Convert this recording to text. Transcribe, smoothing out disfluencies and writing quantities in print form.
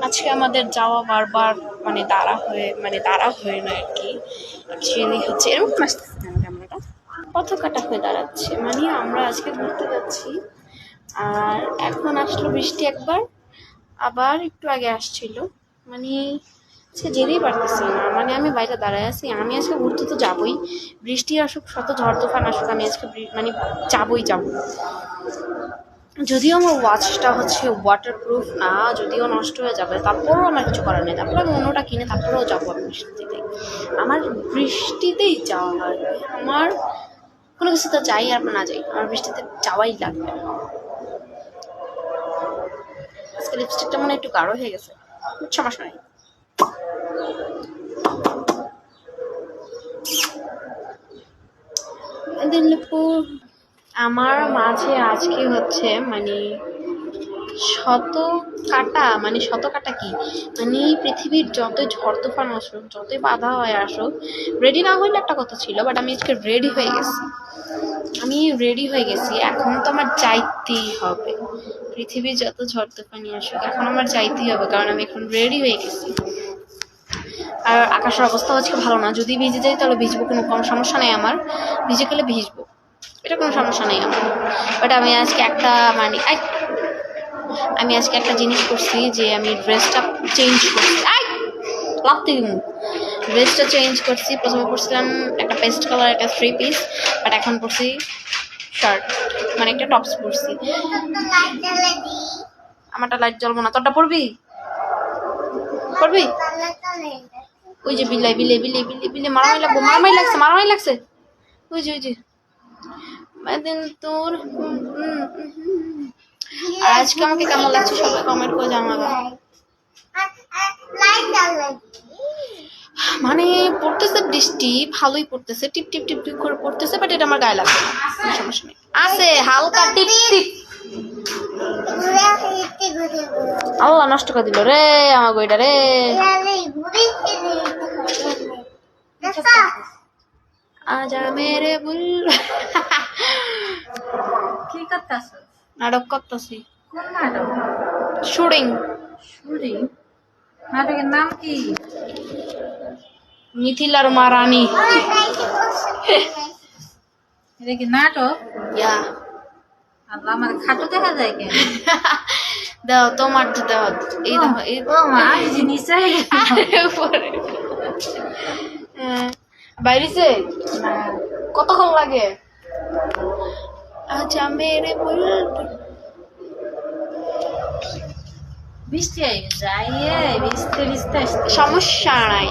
আজকে আমাদের যাওয়া বারবার দাঁড়া হয়ে না আর কি। অ্যাকচুয়ালি হচ্ছে এরকম আসতেছে কেন ক্যামেরাটা পথ কাটা হয়ে দাঁড়াচ্ছে, মানে আমরা আজকে ঘুরতে যাচ্ছি আর এখন আসলো বৃষ্টি একবার, আবার একটু আগে আসছিল, মানে সে যেতেই পারতেছি না, মানে আমি বাইরে দাঁড়ায় আছি। আমি আজকে ঘুরতে তো যাবোই, বৃষ্টি আসুক শত ঝড় তুফান আসুক, আমি আজকে মানে যাবো। যদিও আমার ওয়াচটা হচ্ছে ওয়াটারপ্রুফ না, যদিও নষ্ট হয়ে যাবে, তারপরেও আমার কিছু করার নেই, তারপরে আমি অন্যটা কিনে তারপরেও যাবো আমি বৃষ্টিতে। আমার বৃষ্টিতেই যাওয়া হয়, আমার কোনো কিছুতে যাই আর না যাই, আমার বৃষ্টিতে যাওয়াই লাগবে। আজকে লিপস্টিকটা মনে একটু গাঢ় হয়ে গেছে, সমস্যা নেই। আমার মাঝে আজকে হচ্ছে মানে শত কাটা কি, মানে পৃথিবীর যতই ঝড় তুফান আসুক, যতই বাধা হয়ে আসুক, রেডি না হইলে একটা কথা ছিল, বাট আমি আজকে রেডি হয়ে গেছি। এখন তো আমার যাইতেই হবে, পৃথিবীর যত ঝড় তুফানি আসুক এখন আমার যাইতেই হবে, কারণ আমি এখন রেডি হয়ে গেছি। আর আকাশের অবস্থা আজকে ভালো না, যদি ভিজে যাই তাহলে ভিজবো, কোনো সমস্যা নেই আমার, ভিজে গেলে ভিজবো, এটা কোনো সমস্যা নেই আমার। বাট আমি আজকে একটা জিনিস করছি, যে আমি ড্রেসটা চেঞ্জ করছি, ড্রেসটা চেঞ্জ করছি। প্রথমে পরছিলাম একটা পেস্ট কালার একটা 3 পিস, বাট এখন পরছি শার্ট, মানে একটা টপস পরছি। আমারটা লাইট জ্বলবো না, তোরটা পরবি? ওই যে বিলে মারামারি লাগছে ওই যে তোর। আর আজকে আমাকে কেমন লাগছে সবাই কমেন্ট করে জানাবা। মানে পড়তেছে বৃষ্টি, ভালোই পড়তেছে, টিপ টিপ টিপ টিপ করে পড়তেছে, বাট এটা আমার গায়ে লাগবে না, সমস্যা নেই, আছে হালকা টিপ টিপ। আল্লাহ নষ্ট করে দিল রে আমার বইটা রে। আজা মেরে বুল কি করতেছ? নাটক করতেছি। কোন নাটক? শুটিং। নাটকের নাম কি? মিথিলার মা রানী। এটা কি নাটক? ইয়া আল্লাহ, আমার খাটো দেখা যায় কেন? দাও তোমার তো দাও, এই দেখো এই জিনিস বাইরেছে কতক্ষণ লাগে? আচ্ছা মেরে বল বৃষ্টি যাই ভিজতে ভিজতে আসতে সমস্যা নাই,